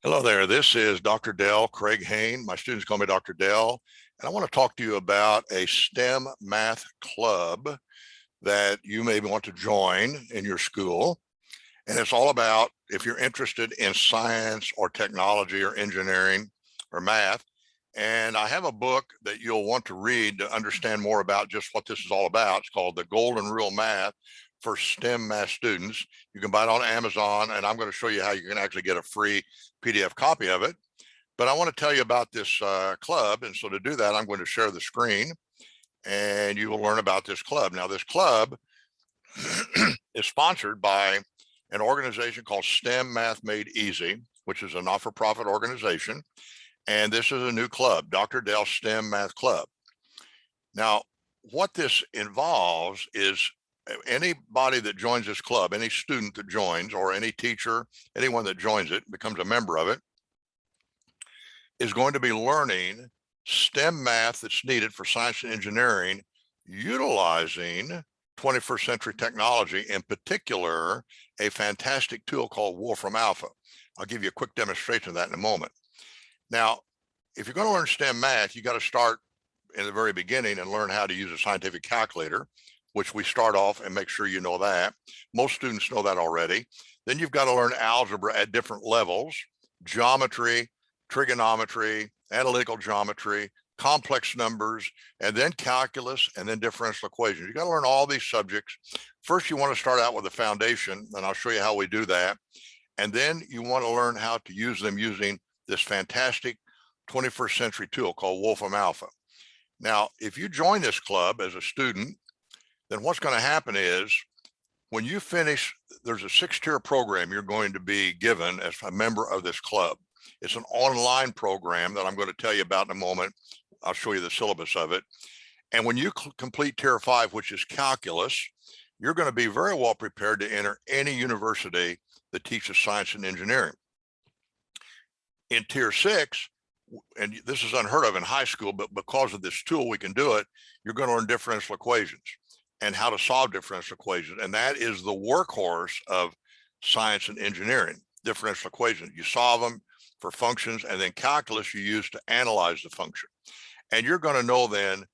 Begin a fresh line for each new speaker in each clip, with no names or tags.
Hello there. This is Dr. Dell, Craig Hain. My students call me Dr. Dell, and I want to talk to you about a STEM math club that you may want to join in your school. And it's all about if you're interested in science or technology or engineering or math. And I have a book that you'll want to read to understand more about just what this is all about. It's called The Golden Rule Math for STEM Math Students. You can buy it on Amazon, and I'm going to show you how you can actually get a free PDF copy of it. But I want to tell you about this club. And so to do that, I'm going to share the screen and you will learn about this club. Now, this club is sponsored by an organization called STEM Math Made Easy, which is a not-for-profit organization. And this is a new club, Dr. Dell STEM Math Club. Now, what this involves is anybody that joins this club, any student that joins, or any teacher, anyone that joins it, becomes a member of it, is going to be learning STEM math that's needed for science and engineering, utilizing 21st century technology, in particular, a fantastic tool called Wolfram Alpha. I'll give you a quick demonstration of that in a moment. Now, if you're going to learn STEM math, you got to start in the very beginning and learn how to use a scientific calculator, which we start off and make sure you know that. Most students know that already. Then you've got to learn algebra at different levels, geometry, trigonometry, analytical geometry, complex numbers, and then calculus, and then differential equations. You got to learn all these subjects. First, you want to start out with the foundation, and I'll show you how we do that. And then you want to learn how to use them using this fantastic 21st century tool called Wolfram Alpha. Now, if you join this club as a student, then what's going to happen is when you finish, there's a 6-tier program you're going to be given as a member of this club. It's an online program that I'm going to tell you about in a moment. I'll show you the syllabus of it. And when you complete tier 5, which is calculus, you're going to be very well prepared to enter any university that teaches science and engineering. In tier 6, and this is unheard of in high school, but because of this tool, we can do it. You're going to learn differential equations and how to solve differential equations. And that is the workhorse of science and engineering, differential equations. You solve them for functions, and then calculus you use to analyze the function. And you're going to know then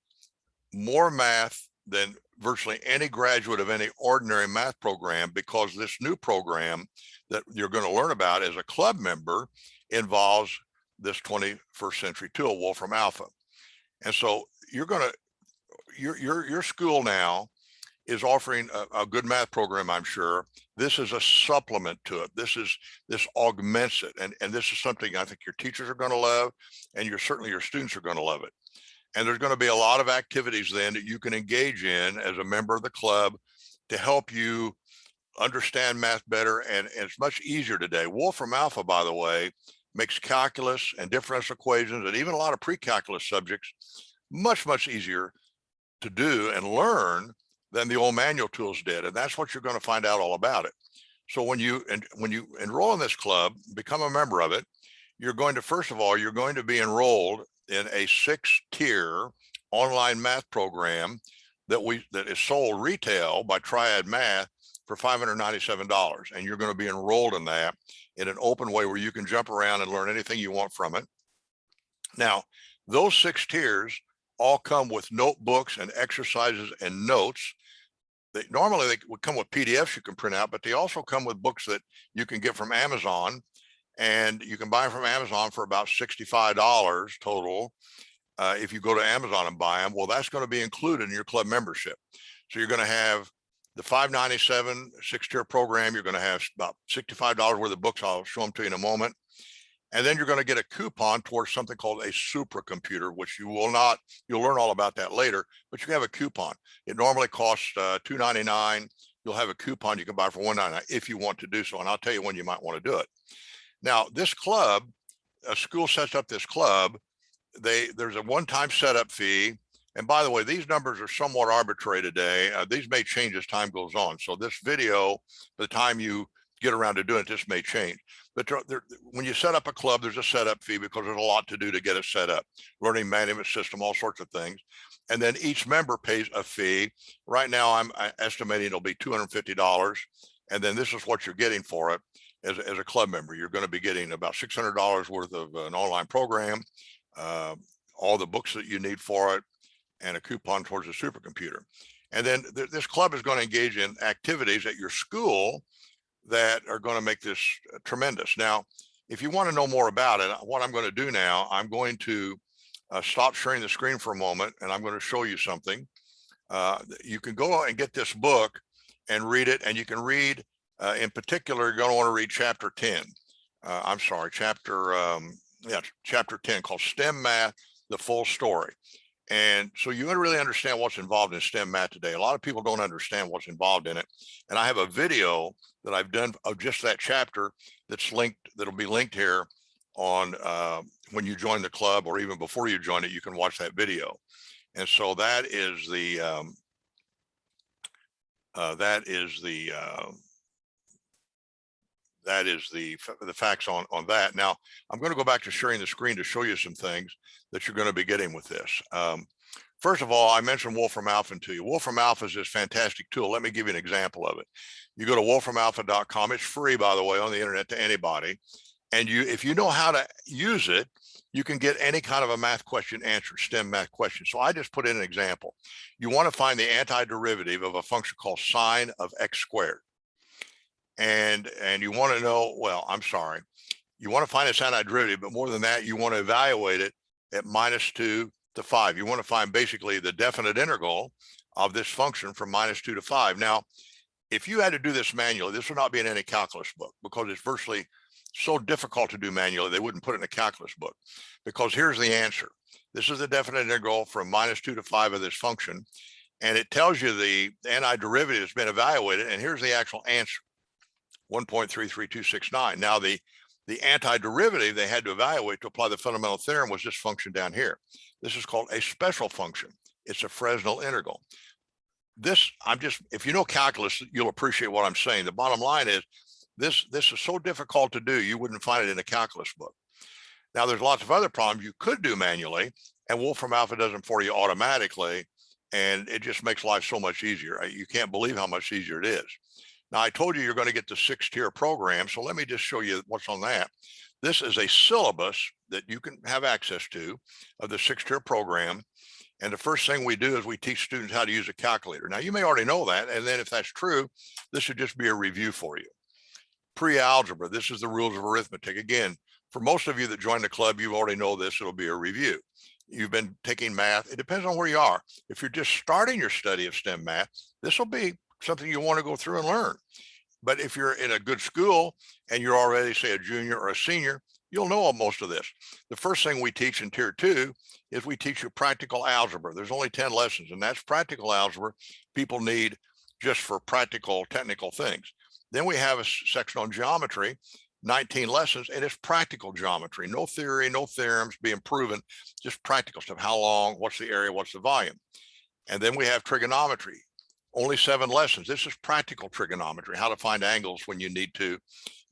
more math than virtually any graduate of any ordinary math program, because this new program that you're going to learn about as a club member involves this 21st century tool, Wolfram Alpha. And so you're going to, your school now is offering a good math program, I'm sure. This is a supplement to it. This augments it. And this is something I think your teachers are going to love, and certainly your students are going to love it. And there's going to be a lot of activities then that you can engage in as a member of the club to help you understand math better. And it's much easier today. Wolfram Alpha, by the way, makes calculus and differential equations and even a lot of pre-calculus subjects much, much easier to do and learn than the old manual tools did. And that's what you're going to find out all about it. So when you enroll in this club, become a member of it, you're going to, first of all, you're going to be enrolled in a 6-tier online math program that is sold retail by Triad Math for $597. And you're going to be enrolled in that in an open way where you can jump around and learn anything you want from it. Now, those 6 tiers all come with notebooks and exercises and notes. Normally they would come with PDFs you can print out, but they also come with books that you can get from Amazon, and you can buy them from Amazon for about $65 total. If you go to Amazon and buy them, well, that's going to be included in your club membership. So you're going to have the $597 6-tier program. You're going to have about $65 worth of books. I'll show them to you in a moment. And then you're going to get a coupon towards something called a supercomputer, which you'll learn all about that later, but you have a coupon. It normally costs $2.99. You'll have a coupon you can buy for $1.99 if you want to do so. And I'll tell you when you might want to do it. Now, this club, a school sets up this club. There's a one-time setup fee. And by the way, these numbers are somewhat arbitrary today. These may change as time goes on. So this video, by the time you get around to doing it, this may change. But when you set up a club, there's a setup fee because there's a lot to do to get it set up. Learning management system, all sorts of things. And then each member pays a fee. Right now, I'm estimating it'll be $250. And then this is what you're getting for it. as a club member. You're going to be getting about $600 worth of an online program, all the books that you need for it, and a coupon towards a supercomputer. And then this club is going to engage in activities at your school that are going to make this tremendous. Now, if you want to know more about it, what I'm going to do now, I'm going to stop sharing the screen for a moment, and I'm going to show you something. You can go and get this book and read it, and you can read, in particular, you're going to want to read chapter 10. I'm sorry, chapter 10, called STEM Math, the Full Story. And so you really understand what's involved in STEM math today. A lot of people don't understand what's involved in it. And I have a video that I've done of just that chapter that's linked, that'll be linked here on when you join the club, or even before you join it, you can watch that video. And so that is the facts on that. Now, I'm going to go back to sharing the screen to show you some things that you're going to be getting with this. First of all, I mentioned Wolfram Alpha to you. Wolfram Alpha is this fantastic tool. Let me give you an example of it. You go to wolframalpha.com. It's free, by the way, on the internet to anybody. And if you know how to use it, you can get any kind of a math question answered, STEM math question. So I just put in an example. You want to find the antiderivative of a function called sine of x squared. And you want to know, you want to find its antiderivative, but more than that, you want to evaluate it at -2 to 5. You want to find basically the definite integral of this function from -2 to 5. Now, if you had to do this manually, this would not be in any calculus book, because it's virtually so difficult to do manually. They wouldn't put it in a calculus book, because here's the answer. This is the definite integral from -2 to 5 of this function. And it tells you the antiderivative has been evaluated. And here's the actual answer, 1.33269. Now, the antiderivative they had to evaluate to apply the fundamental theorem was this function down here. This is called a special function. It's a Fresnel integral. If you know calculus, you'll appreciate what I'm saying. The bottom line is this is so difficult to do, you wouldn't find it in a calculus book. Now, there's lots of other problems you could do manually, and Wolfram Alpha does them for you automatically, and it just makes life so much easier. You can't believe how much easier it is. Now, I told you you're going to get the 6-tier program, so let me just show you what's on that. This is a syllabus that you can have access to of the 6-tier program. And the first thing we do is we teach students how to use a calculator. Now, you may already know that, and then if that's true, this should just be a review for you. Pre-algebra, this is the rules of arithmetic. Again, for most of you that join the club, you already know this, it'll be a review. You've been taking math. It depends on where you are. If you're just starting your study of STEM math, this will be something you want to go through and learn. But if you're in a good school and you're already, say, a junior or a senior, you'll know most of this. The first thing we teach in Tier 2 is we teach you practical algebra. There's only 10 lessons, and that's practical algebra people need just for practical, technical things. Then we have a section on geometry, 19 lessons, and it's practical geometry. No theory, no theorems being proven, just practical stuff. How long, what's the area, what's the volume? And then we have trigonometry, only 7 lessons. This is practical trigonometry, how to find angles when you need to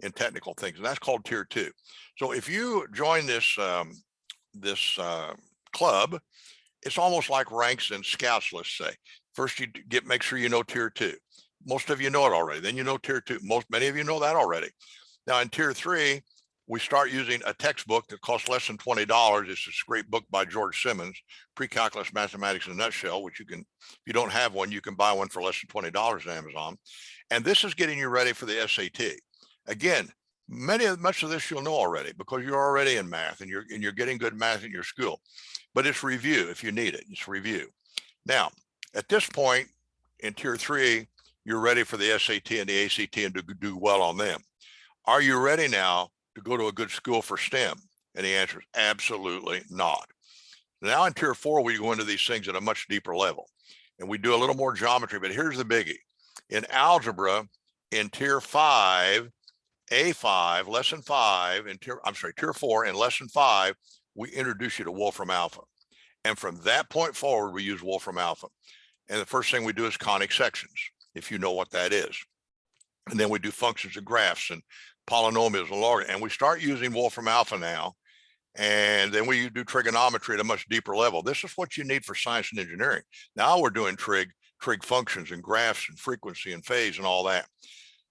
in technical things. And that's called Tier 2. So if you join this, club, it's almost like ranks and scouts, let's say. First, you make sure you know Tier 2. Most of you know it already. Then you know Tier 2. Many of you know that already. Now in Tier 3, we start using a textbook that costs less than $20. It's this great book by George Simmons, Pre-Calculus Mathematics in a Nutshell, which you can, if you don't have one, you can buy one for less than $20 on Amazon. And this is getting you ready for the SAT. Again, much of this you'll know already because you're already in math and you're getting good math in your school. But it's review if you need it. It's review. Now, at this point in Tier 3, you're ready for the SAT and the ACT and to do well on them. Are you ready now to go to a good school for STEM? And the answer is absolutely not. Now in Tier 4, we go into these things at a much deeper level. And we do a little more geometry, but here's the biggie. In algebra, in Tier 5, A5, Lesson 5, Tier 4, in Lesson 5, we introduce you to Wolfram Alpha. And from that point forward, we use Wolfram Alpha. And the first thing we do is conic sections, if you know what that is. And then we do functions and graphs and polynomials and logarithms. And we start using Wolfram Alpha now. And then we do trigonometry at a much deeper level. This is what you need for science and engineering. Now we're doing trig functions and graphs and frequency and phase and all that.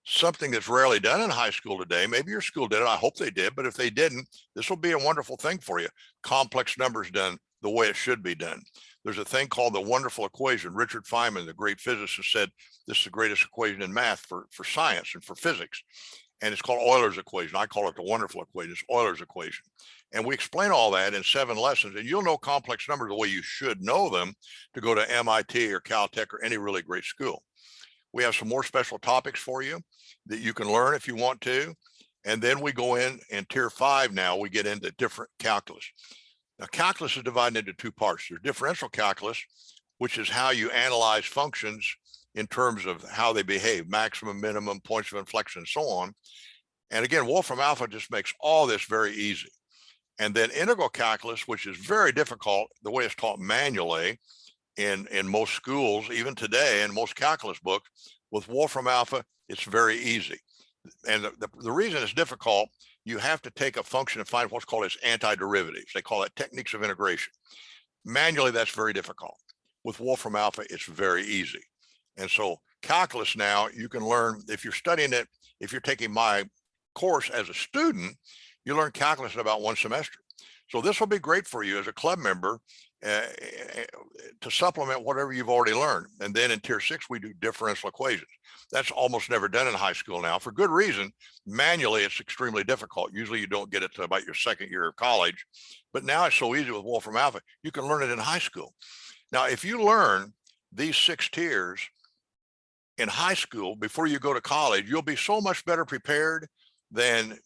something that's rarely done in high school today. Maybe your school did it. I hope they did. But if they didn't, this will be a wonderful thing for you. Complex numbers done the way it should be done. There's a thing called the wonderful equation. Richard Feynman, the great physicist, said this is the greatest equation in math for science and for physics. And it's called Euler's equation. I call it the wonderful equation. It's Euler's equation. And we explain all that in 7 lessons. And you'll know complex numbers the way you should know them to go to MIT or Caltech or any really great school. We have some more special topics for you that you can learn if you want to. And then we go in tier 5 now, we get into different calculus. Now, calculus is divided into 2 parts. There's differential calculus, which is how you analyze functions in terms of how they behave, maximum, minimum, points of inflection, and so on. And again, Wolfram Alpha just makes all this very easy. And then integral calculus, which is very difficult, the way it's taught manually in most schools, even today, in most calculus books, with Wolfram Alpha, it's very easy. And the reason it's difficult, you have to take a function and find what's called its antiderivatives. They call it techniques of integration. Manually, that's very difficult. With Wolfram Alpha, it's very easy. And so calculus now, you can learn, if you're studying it, if you're taking my course as a student, you learn calculus in about 1 semester. So this will be great for you as a club member to supplement whatever you've already learned. And then in tier 6, we do differential equations. That's almost never done in high school now, for good reason. Manually, it's extremely difficult. Usually you don't get it to about your 2nd year of college, but now it's so easy with Wolfram Alpha, you can learn it in high school. Now, if you learn these 6 tiers in high school before you go to college, you'll be so much better prepared than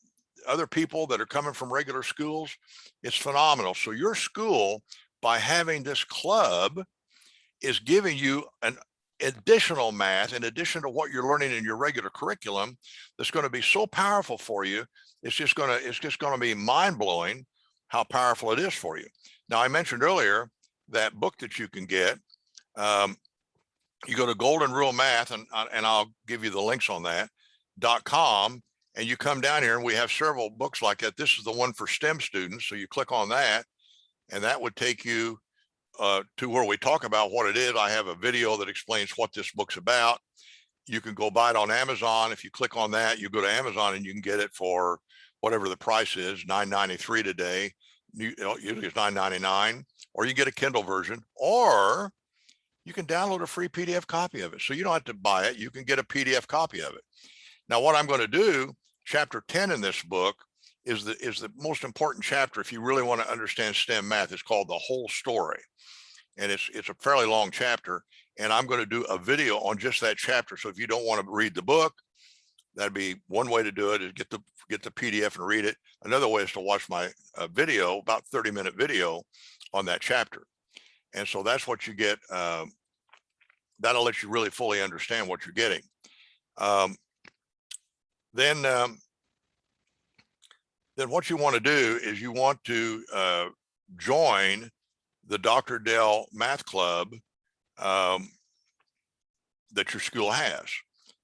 other people that are coming from regular schools. It's phenomenal. So your school, by having this club, is giving you an additional math in addition to what you're learning in your regular curriculum that's going to be so powerful for you. It's just going to be mind-blowing how powerful it is for you. Now, I mentioned earlier that book that you can get. You go to Golden Rule Math, and I'll give you the links on that, .com, and you come down here and we have several books like that. This is the one for STEM students. So you click on that and that would take you to where we talk about what it is. I have a video that explains what this book's about. You can go buy it on Amazon. If you click on that, you go to Amazon and you can get it for whatever the price is, $9.93 today. Usually it's $9.99, or you get a Kindle version, or you can download a free PDF copy of it. So you don't have to buy it. You can get a PDF copy of it. Now, what I'm going to do, chapter 10 in this book is the most important chapter if you really want to understand STEM math. It's called The Whole Story. And it's a fairly long chapter. And I'm going to do a video on just that chapter. So if you don't want to read the book, that'd be one way to do it, is get the PDF and read it. Another way is to watch my video, about 30-minute video on that chapter. And so that's what you get. That'll let you really fully understand what you're getting. Then what you want to do is you want to join the Dr. Dell Math Club that your school has.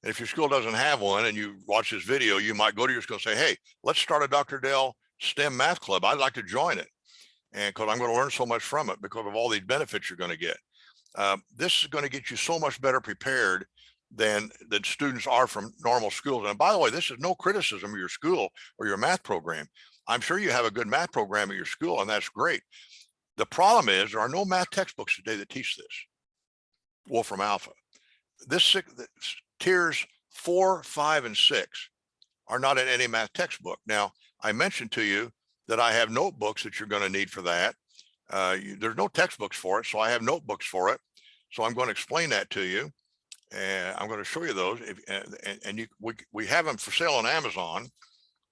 And if your school doesn't have one and you watch this video, you might go to your school and say, hey, let's start a Dr. Dell STEM Math Club. I'd like to join it. And because I'm going to learn so much from it because of all these benefits you're going to get. This is going to get you so much better prepared than students are from normal schools. And by the way, this is no criticism of your school or your math program. I'm sure you have a good math program at your school, and that's great. The problem is there are no math textbooks today that teach this, Wolfram Alpha. Tiers 4, 5, and 6 are not in any math textbook. Now, I mentioned to you that I have notebooks that you're going to need for that. There's no textbooks for it, so I have notebooks for it. So I'm going to explain that to you. And I'm going to show you those. We have them for sale on Amazon.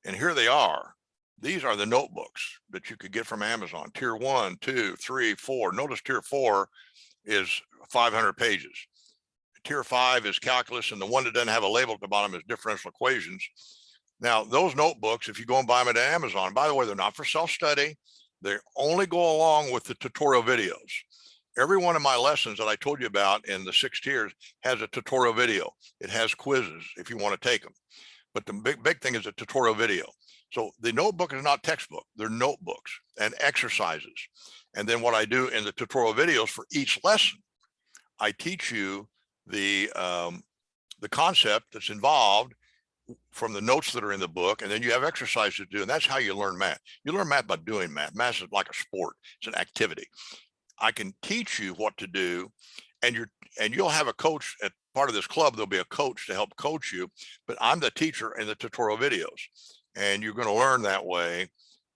And here they are. These are the notebooks that you could get from Amazon. Tier 1, 2, 3, 4. Notice tier 4 is 500 pages. Tier 5 is calculus, and the one that doesn't have a label at the bottom is differential equations. Now, those notebooks, if you go and buy them at Amazon, by the way, they're not for self-study. They only go along with the tutorial videos. Every one of my lessons that I told you about in the 6 tiers has a tutorial video. It has quizzes if you want to take them. But the big thing is a tutorial video. So the notebook is not textbook. They're notebooks and exercises. And then what I do in the tutorial videos for each lesson, I teach you the concept that's involved from the notes that are in the book, and then you have exercises to do, and that's how you learn math. You learn math by doing math. Math is like a sport. It's an activity. I can teach you what to do, and you'll have a coach at part of this club. There'll be a coach to help coach you, but I'm the teacher in the tutorial videos, and you're going to learn that way.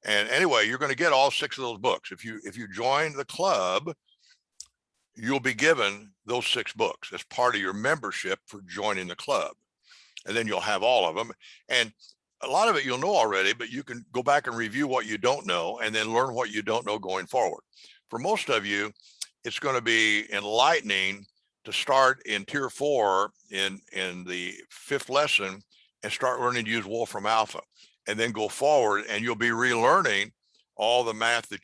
And anyway, you're going to get all 6 of those books. If you join the club, you'll be given those 6 books as part of your membership for joining the club. And then you'll have all of them. And a lot of it you'll know already, but you can go back and review what you don't know and then learn what you don't know going forward. For most of you, it's going to be enlightening to start in tier 4 in the 5th lesson and start learning to use Wolfram Alpha, and then go forward and you'll be relearning all the math that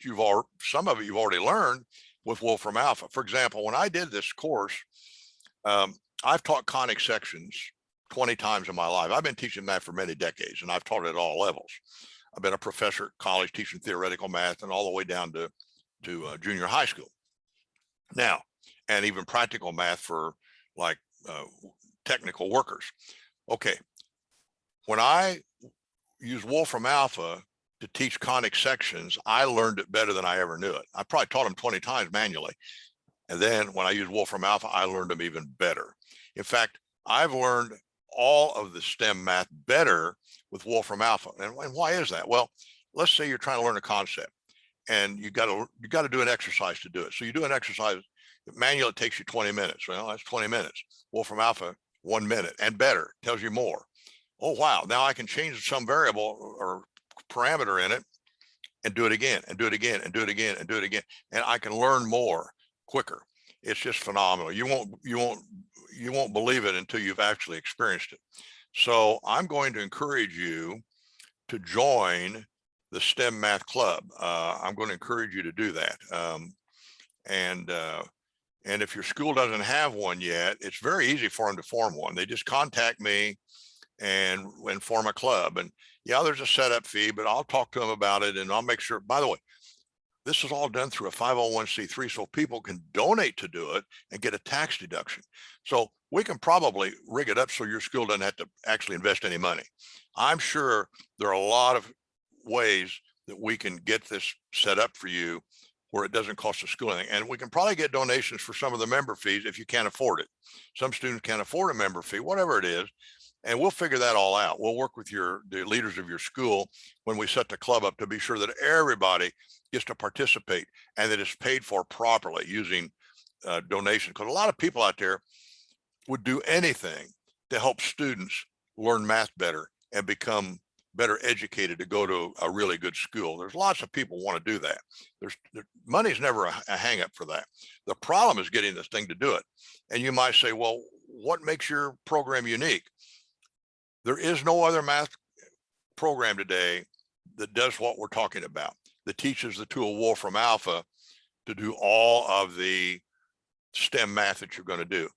some of it you've already learned with Wolfram Alpha. For example, when I did this course, I've taught conic sections 20 times in my life. I've been teaching math for many decades, and I've taught it at all levels. I've been a professor at college teaching theoretical math and all the way down to junior high school now, and even practical math for like technical workers. Okay, when I use Wolfram Alpha to teach conic sections, I learned it better than I ever knew it. I probably taught them 20 times manually. And then when I use Wolfram Alpha, I learned them even better. In fact, I've learned all of the STEM math better with Wolfram Alpha. And why is that? Well, let's say you're trying to learn a concept and you got to do an exercise to do it. So you do an exercise manually, it takes you 20 minutes. Well, that's 20 minutes. Wolfram Alpha, 1 minute and better, tells you more. Oh, wow. Now I can change some variable or parameter in it and do it again and do it again and do it again and do it again. And I can learn more quicker. It's just phenomenal. You won't believe it until you've actually experienced it. So I'm going to encourage you to join the STEM Math Club. I'm going to encourage you to do that. And if your school doesn't have one yet, it's very easy for them to form one. They just contact me and form a club. And yeah, there's a setup fee, but I'll talk to them about it, and I'll make sure. By the way, this is all done through a 501c3, so people can donate to do it and get a tax deduction. So we can probably rig it up so your school doesn't have to actually invest any money. I'm sure there are a lot of ways that we can get this set up for you where it doesn't cost the school anything. And we can probably get donations for some of the member fees if you can't afford it. Some students can't afford a member fee, whatever it is. And we'll figure that all out. We'll work with the leaders of your school when we set the club up to be sure that everybody gets to participate and that it's paid for properly using donation. Because a lot of people out there would do anything to help students learn math better and become better educated to go to a really good school. There's lots of people want to do that. Money's never a hang up for that. The problem is getting this thing to do it. And you might say, well, what makes your program unique? There is no other math program today that does what we're talking about, that teaches the tool Wolfram Alpha to do all of the STEM math that you're going to do.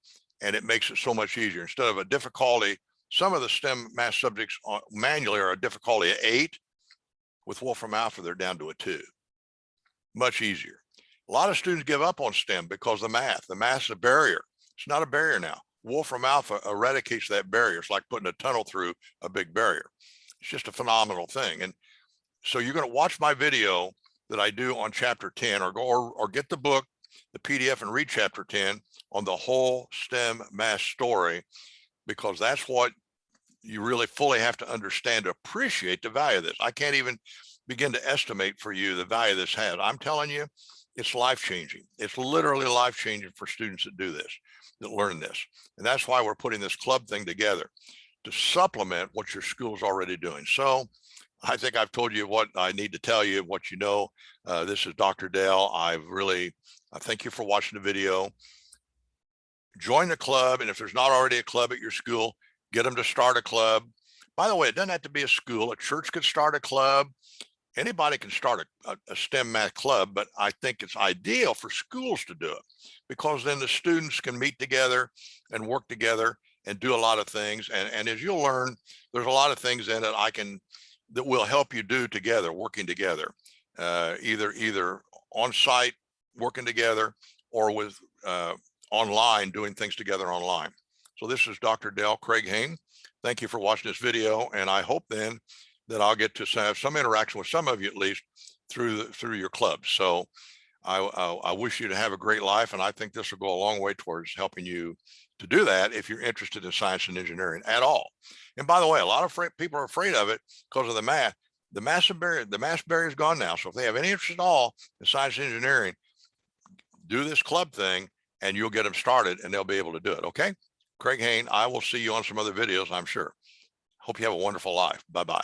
And it makes it so much easier. Instead of a difficulty, some of the STEM math subjects manually are a difficulty of 8. With Wolfram Alpha, they're down to a 2. Much easier. A lot of students give up on STEM because the math's a barrier. It's not a barrier now. Wolfram Alpha eradicates that barrier. It's like putting a tunnel through a big barrier. It's just a phenomenal thing. And so you're going to watch my video that I do on chapter 10, or get the book, the PDF, and read chapter 10 on the whole STEM math story, because that's what you really fully have to understand to appreciate the value of this. I can't even begin to estimate for you the value this has. I'm telling you, it's life-changing. It's literally life-changing for students that do this, that learn this. And that's why we're putting this club thing together, to supplement what your school is already doing. So I think I've told you what I need to tell you, what you know. This is Dr. Dale. I thank you for watching the video. Join the club. And if there's not already a club at your school, get them to start a club. By the way, it doesn't have to be a school. A church could start a club. Anybody can start a STEM math club, but I think it's ideal for schools to do it, because then the students can meet together and work together and do a lot of things. And as you'll learn, there's a lot of things in it that will help you do together, working together, either on site working together, or with online doing things together online. So this is Dr. Dale Craig Hain. thank you for watching this video. And I hope then that I'll get to have some interaction with some of you at least through your clubs. So I wish you to have a great life. And I think this will go a long way towards helping you to do that if you're interested in science and engineering at all. And by the way, a lot of people are afraid of it because of the math. The mass barrier is gone now. So if they have any interest at all in science and engineering, do this club thing and you'll get them started and they'll be able to do it. Okay. Craig Hain, I will see you on some other videos, I'm sure. Hope you have a wonderful life. Bye-bye.